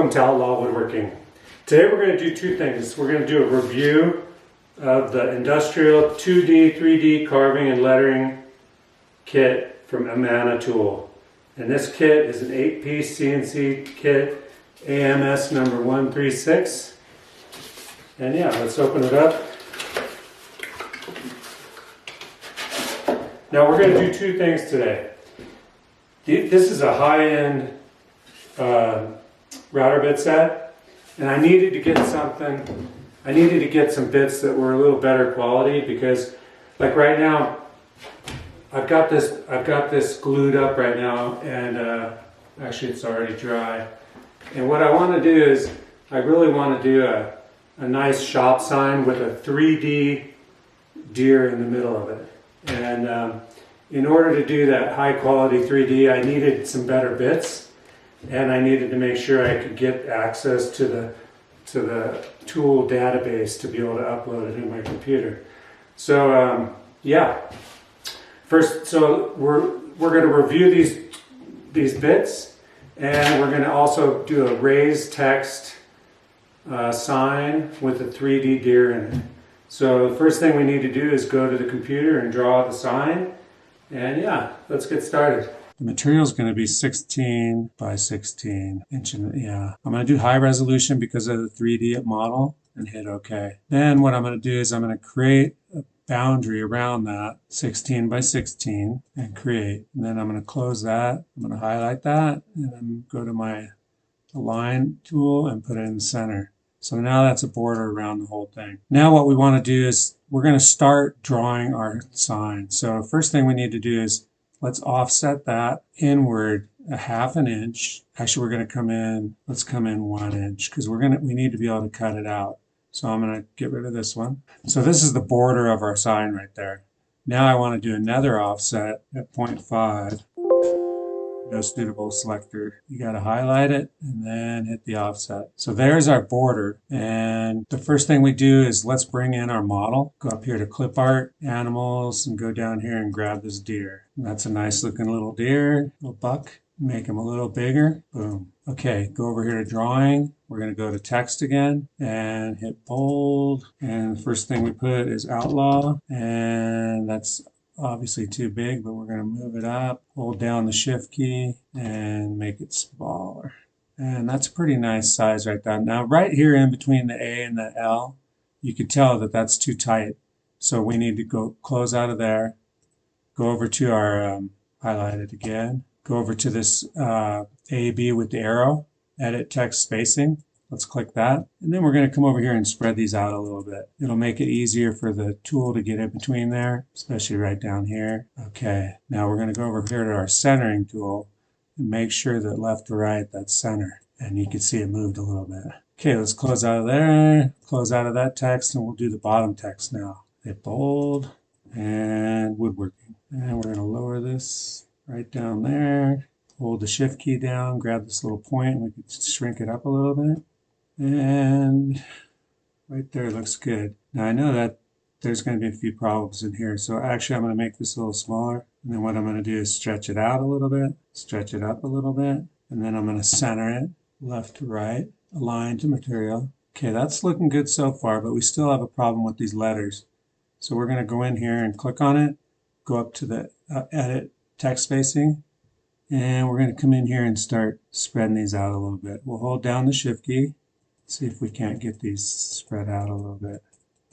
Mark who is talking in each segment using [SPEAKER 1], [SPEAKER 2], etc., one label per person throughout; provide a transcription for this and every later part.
[SPEAKER 1] Welcome to Outlaw Woodworking. Today we're going to do two things. We're going to do a review of the industrial 2D, 3D carving and lettering kit from Amana Tool. And this kit is an 8-piece CNC kit, AMS number 136. And yeah, let's open it up. Now we're going to do two things today. This is a high-end router bit set, and I needed to get something. I needed to get some bits that were a little better quality because, like right now, I've got this glued up right now, and actually it's already dry. And what I want to do is, I really want to do a nice shop sign with a 3D deer in the middle of it. And in order to do that high quality 3D, I needed some better bits, and I needed to make sure I could get access to the tool database to be able to upload it in my computer. So yeah, first, so we're going to review these bits, and we're going to also do a raised text sign with a 3D deer in it. So the first thing we need to do is go to the computer and draw the sign. And yeah, let's get started. The material is going to be 16 by 16 inch. Yeah, I'm going to do high resolution because of the 3D model and hit OK. Then what I'm going to do is I'm going to create a boundary around that 16 by 16 and create. And then I'm going to close that. I'm going to highlight that and then go to my align tool and put it in the center. So now that's a border around the whole thing. Now what we want to do is we're going to start drawing our sign. So first thing we need to do is let's offset that inward a half an inch. Actually, we're going to come in, let's come in 1 inch because we need to be able to cut it out. So I'm going to get rid of this one. So this is the border of our sign right there. Now I want to do another offset at 0.5. No suitable selector. You got to highlight it and then hit the offset. So there's our border, and the first thing we do is let's bring in our model. Go up here to clip art, animals, and go down here and grab this deer. And that's a nice looking little deer, little buck. Make him a little bigger. Boom. Okay, go over here to drawing. We're going to go to text again and hit bold. And the first thing we put is Outlaw, and that's obviously too big, but we're going to move it up, hold down the shift key and make it smaller. And that's a pretty nice size right there. Now right here in between the A and the L, you can tell that that's too tight. So we need to go close out of there, go over to our highlight it again, go over to this A-B with the arrow, edit text spacing. Let's click that. And then we're going to come over here and spread these out a little bit. It'll make it easier for the tool to get in between there, especially right down here. Okay, now we're going to go over here to our centering tool and make sure that left to right, that's center. And you can see it moved a little bit. Okay, let's close out of there, close out of that text, and we'll do the bottom text now. Hit bold and woodworking. And we're going to lower this right down there. Hold the shift key down, grab this little point, and we can shrink it up a little bit. And right there looks good. Now I know that there's going to be a few problems in here, so actually I'm going to make this a little smaller, and then what I'm going to do is stretch it out a little bit, stretch it up a little bit, and then I'm going to center it left to right, align to material. Okay, that's looking good so far, but we still have a problem with these letters. So we're going to go in here and click on it, go up to the edit text spacing, and we're going to come in here and start spreading these out a little bit. We'll hold down the shift key. See if we can't get these spread out a little bit.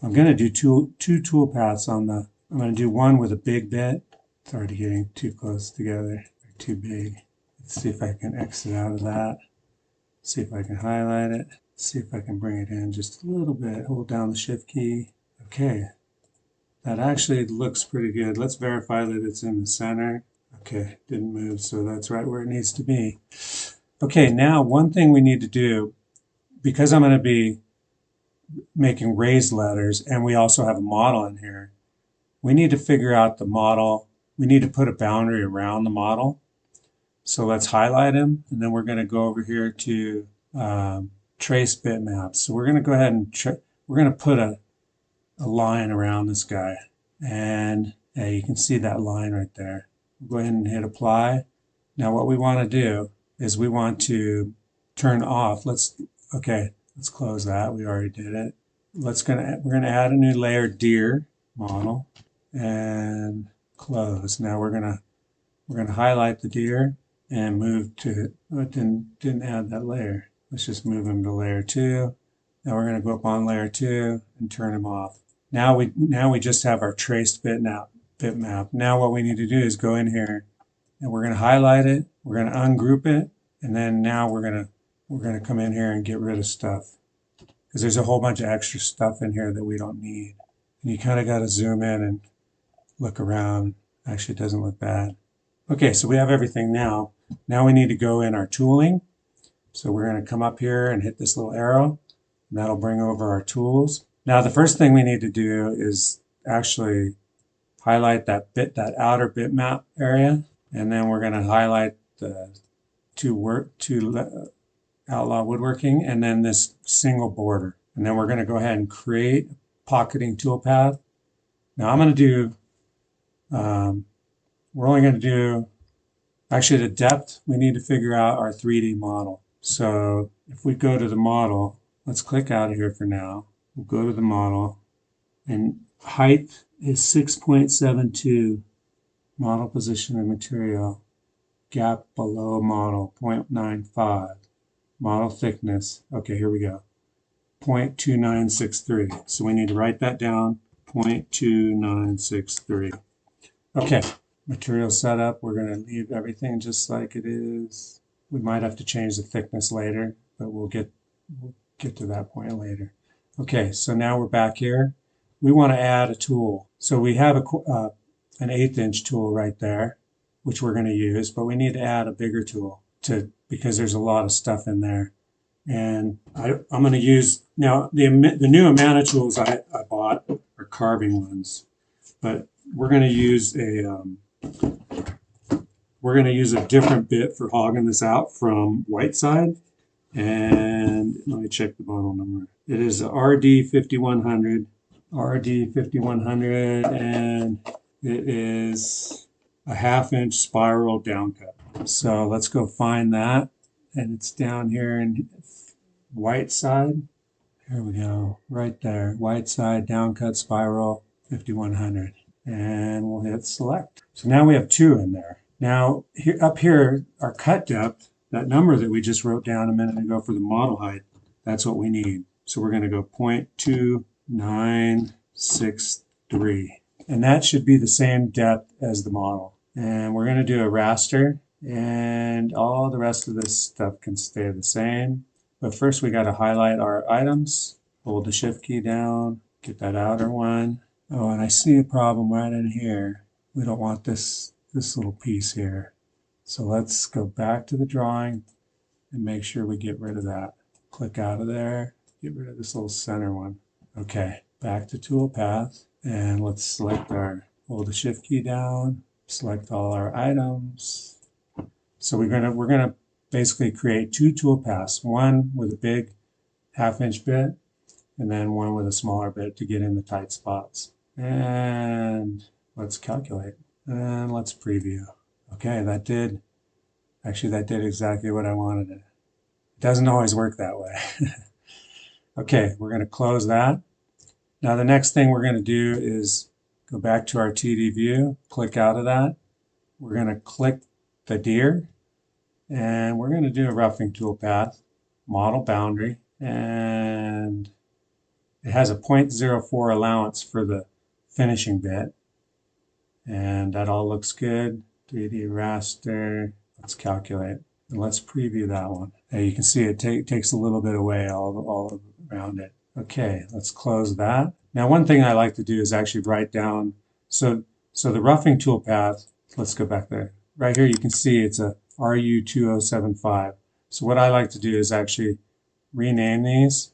[SPEAKER 1] I'm going to do two toolpaths on the, I'm going to do one with a big bit. It's already getting too close together. They're too big. Let's see if I can exit out of that. See if I can highlight it. See if I can bring it in just a little bit. Hold down the shift key. Okay. That actually looks pretty good. Let's verify that it's in the center. Okay, didn't move, so that's right where it needs to be. Okay, now one thing we need to do, because I'm going to be making raised letters and we also have a model in here, we need to figure out the model. We need to put a boundary around the model. So let's highlight him, and then we're going to go over here to trace bitmaps. So we're going to go ahead and we're going to put a line around this guy, and you can see that line right there. Go ahead and hit apply. Now what we want to do is we want to turn off. Okay, let's close that. We already did it. We're gonna add a new layer, deer model, and close. Now we're gonna highlight the deer and move to, it didn't add that layer. Let's just move them to layer 2. Now we're gonna go up on layer 2 and turn them off. Now we just have our traced bitmap. Now what we need to do is go in here and we're gonna highlight it, we're gonna ungroup it, and then now we're gonna come in here and get rid of stuff. Because there's a whole bunch of extra stuff in here that we don't need. And you kind of got to zoom in and look around. Actually, it doesn't look bad. Okay, so we have everything now. Now we need to go in our tooling. So we're going to come up here and hit this little arrow. And that'll bring over our tools. Now the first thing we need to do is actually highlight that outer bitmap area. And then we're going to highlight the Outlaw Woodworking, and then this single border. And then we're going to go ahead and create a pocketing toolpath. Now I'm going to do, we're only going to do, actually the depth, we need to figure out our 3D model. So if we go to the model, let's click out of here for now. We'll go to the model, and height is 6.72, model position and material, gap below model 0.95. Model thickness, okay, here we go, 0.2963. So we need to write that down, 0.2963. Okay, material setup, we're going to leave everything just like it is. We might have to change the thickness later, but we'll get to that point later. Okay, so now we're back here. We want to add a tool. So we have an 1/8 inch tool right there, which we're going to use, but we need to add a bigger tool because there's a lot of stuff in there. And I'm going to use, now the new amount of tools I bought are carving ones, but we're going to use a different bit for hogging this out from Whiteside. And let me check the model number. It is a RD5100, and it is a 1/2 inch spiral down cut. So let's go find that, and it's down here in Whiteside. Here we go, right there, Whiteside down cut spiral 5100, and we'll hit select. So now we have 2 in there. Now up here, our cut depth, that number that we just wrote down a minute ago for the model height, that's what we need. So we're going to go 0.2963, and that should be the same depth as the model. And we're going to do a raster, and all the rest of this stuff can stay the same. But first we got to highlight our items, hold the shift key down, get that outer one. Oh, and I see a problem right in here. We don't want this little piece here. So let's go back to the drawing and make sure we get rid of that. Click out of there, get rid of this little center one. Okay, back to Toolpath, and let's select hold the shift key down, select all our items. So we're gonna basically create 2 toolpaths, one with a big 1/2 inch bit, and then one with a smaller bit to get in the tight spots. And let's calculate, and let's preview. Okay, that did exactly what I wanted. It doesn't always work that way. Okay, we're going to close that. Now the next thing we're going to do is go back to our TD view, click out of that. We're going to click the deer, and we're going to do a roughing toolpath, model boundary, and it has a 0.04 allowance for the finishing bit, and that all looks good. 3D raster, let's calculate, and let's preview that one. Now you can see it takes a little bit away all around it. Okay, let's close that. Now one thing I like to do is actually write down, so the roughing toolpath, let's go back there. Right here you can see it's a RU2075. So what I like to do is actually rename these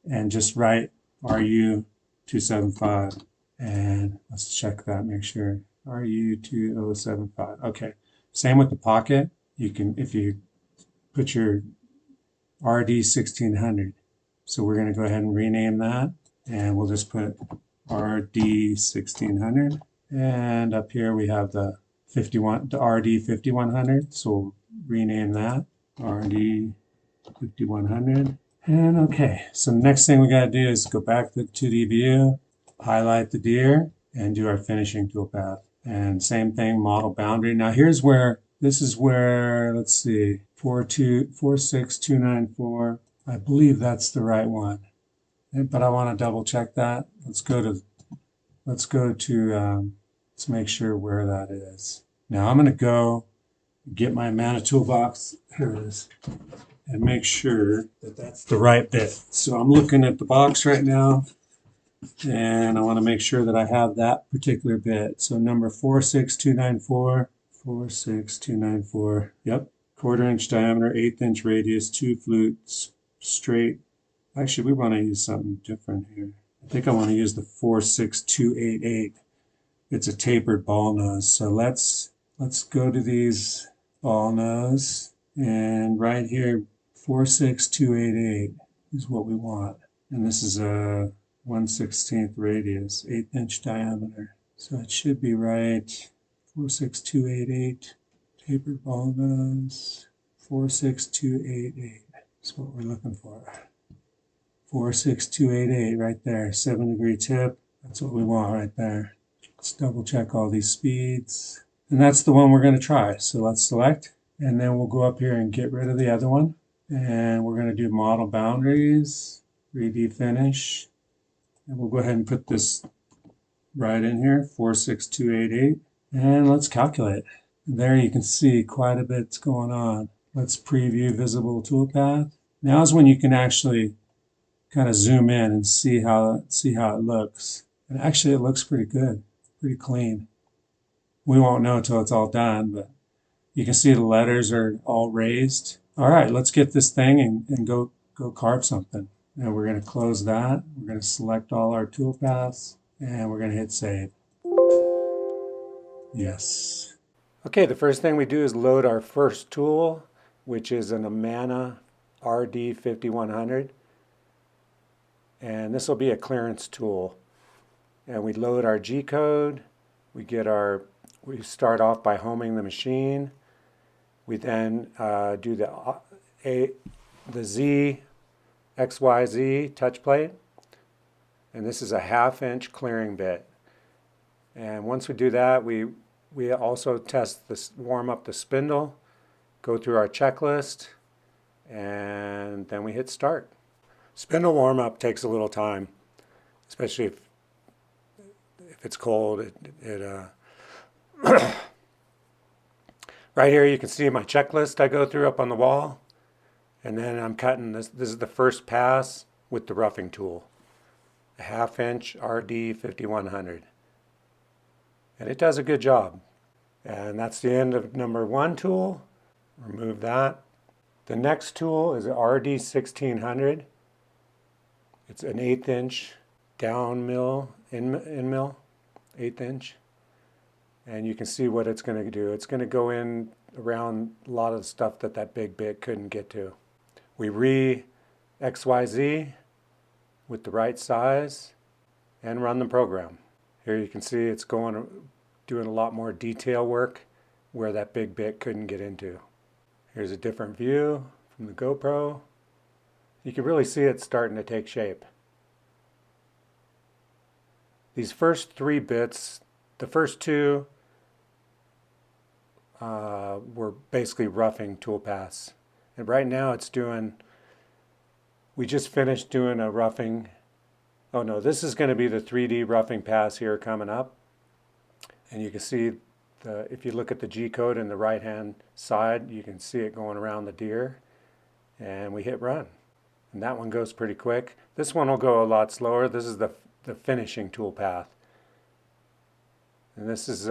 [SPEAKER 1] and just write RU275, and let's check that, make sure. RU2075. Okay. Same with the pocket. You can, if you put your RD1600. So we're going to go ahead and rename that, and we'll just put RD1600. And up here we have the RD5100. So we'll rename that RD5100. 5100. And okay, so the next thing we got to do is go back to the 2D view, highlight the deer, and do our finishing toolpath. And same thing, model boundary. Now here's where, this is where, let's see, 46294. I believe that's the right one, but I want to double check that. Let's make sure where that is. Now I'm going to go get my Amana toolbox. Here it is. And make sure that that's the right bit. So I'm looking at the box right now, and I want to make sure that I have that particular bit. So number 46294, 46294, yep, 1/4 inch diameter, 1/8 inch radius, 2 flutes, straight. Actually, we want to use something different here. I think I want to use the 46288. It's a tapered ball nose. So let's go to these ball nose, and right here, 46288 is what we want. And this is a 1/16 radius, 1/8 inch diameter. So it should be right. 46288, tapered ball nose, 46288 is what we're looking for. 46288 right there, 7-degree tip. That's what we want right there. Let's double check all these speeds. And that's the one we're going to try. So let's select, and then we'll go up here and get rid of the other one. And we're going to do model boundaries, 3D finish. And we'll go ahead and put this right in here, 46288. And let's calculate. And there you can see quite a bit's going on. Let's preview visible toolpath. Now is when you can actually kind of zoom in and see how it looks. And actually it looks pretty good, pretty clean. We won't know until it's all done, but you can see the letters are all raised. All right, let's get this thing and go carve something. And we're going to close that. We're going to select all our toolpaths, and we're going to hit save. Yes. Okay, the first thing we do is load our first tool, which is an Amana RD5100. And this will be a clearance tool. And we load our G code. We start off by homing the machine. We then do the Z, XYZ touch plate. And this is a 1/2 inch clearing bit. And once we do that, we also test this, warm up the spindle, go through our checklist, and then we hit start. Spindle warm up takes a little time, especially if it's cold. Right here you can see my checklist I go through up on the wall, and then I'm cutting this. This is the first pass with the roughing tool, a 1/2 inch RD5100. And it does a good job. And that's the end of number 1 tool. Remove that. The next tool is an RD1600. It's an 1/8 inch down mill, in mill, 1/8 inch. And you can see what it's going to do. It's going to go in around a lot of the stuff that big bit couldn't get to. We XYZ with the right size and run the program. Here you can see it's doing a lot more detail work where that big bit couldn't get into. Here's a different view from the GoPro. You can really see it starting to take shape. These first 3 bits, the first 2 were basically roughing toolpaths. And right now it's we just finished doing a roughing. Oh no, this is going to be the 3D roughing pass here coming up. And you can see, if you look at the G code in the right hand side, you can see it going around the deer. And we hit run. And that one goes pretty quick. This one will go a lot slower. This is the finishing toolpath. And this is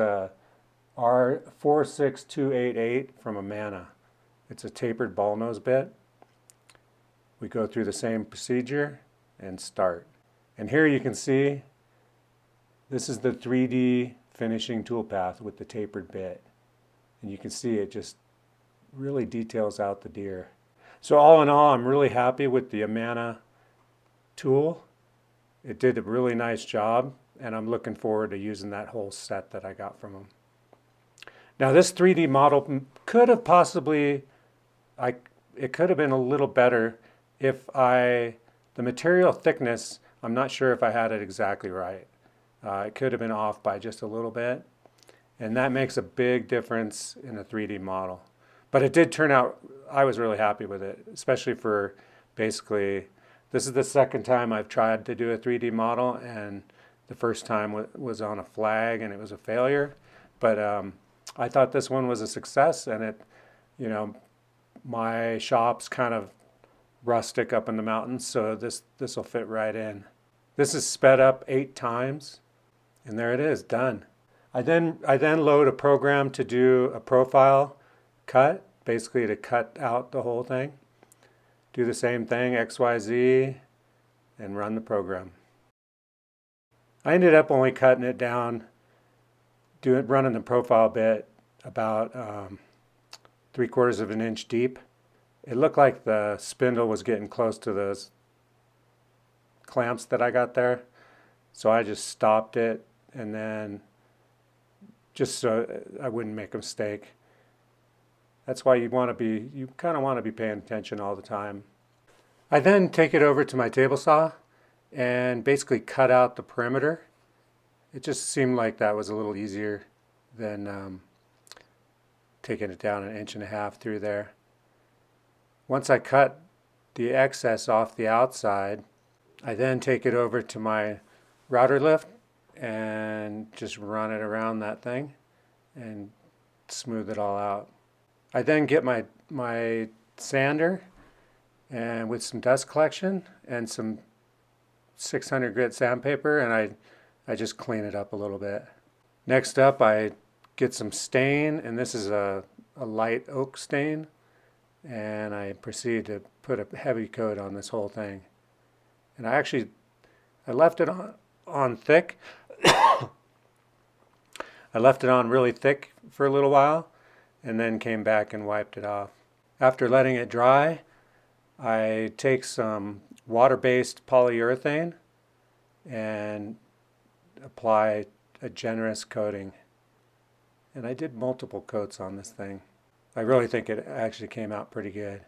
[SPEAKER 1] R46288 from Amana. It's a tapered ball nose bit. We go through the same procedure and start. And here you can see this is the 3D finishing toolpath with the tapered bit. And you can see it just really details out the deer. So all in all, I'm really happy with the Amana tool. It did a really nice job, and I'm looking forward to using that whole set that I got from them. Now this 3D model could have possibly, it could have been a little better if the material thickness, I'm not sure if I had it exactly right. It could have been off by just a little bit, and that makes a big difference in a 3D model. But it did turn out, I was really happy with it, especially for basically, this is the second time I've tried to do a 3D model, and the first time was on a flag and it was a failure. But I thought this one was a success, and it, you know, my shop's kind of rustic up in the mountains, so this will fit right in. This is sped up 8 times, and there it is, done. I then load a program to do a profile cut, basically to cut out the whole thing. Do the same thing, XYZ, and run the program. I ended up only cutting it down, running the profile bit about 3/4 of an inch deep. It looked like the spindle was getting close to those clamps that I got there, so I just stopped it, and then just so I wouldn't make a mistake. That's why you kind of want to be paying attention all the time. I then take it over to my table saw and basically cut out the perimeter. It just seemed like that was a little easier than taking it down 1.5 inches through there. Once I cut the excess off the outside, I then take it over to my router lift and just run it around that thing and smooth it all out. I then get my sander and with some dust collection and some 600 grit sandpaper, and I just clean it up a little bit. Next up, I get some stain, and this is a light oak stain, and I proceed to put a heavy coat on this whole thing. And I left it on thick. I left it on really thick for a little while, and then came back and wiped it off. After letting it dry, I take some water-based polyurethane and apply a generous coating. And I did multiple coats on this thing. I really think it actually came out pretty good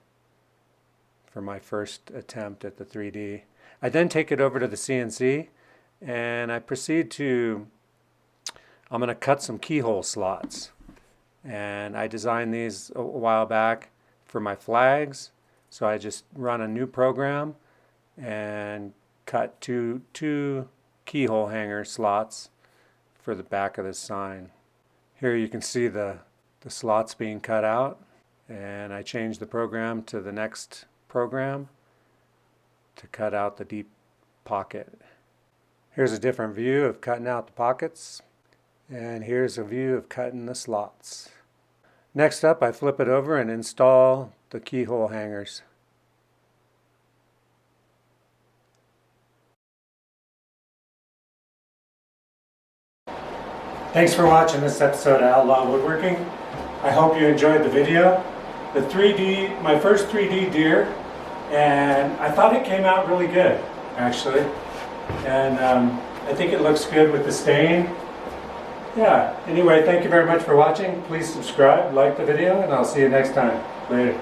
[SPEAKER 1] for my first attempt at the 3D. I then take it over to the CNC, and I proceed I'm going to cut some keyhole slots. And I designed these a while back for my flags, so I just run a new program and cut two keyhole hanger slots for the back of the sign. Here you can see the slots being cut out, and I changed the program to the next program to cut out the deep pocket. Here's a different view of cutting out the pockets, and here's a view of cutting the slots. Next up, I flip it over and install the keyhole hangers. Thanks for watching this episode of Outlaw Woodworking. I hope you enjoyed the video. My first 3D deer, and I thought it came out really good, actually. And I think it looks good with the stain. Yeah, anyway, thank you very much for watching. Please subscribe, like the video, and I'll see you next time. Later.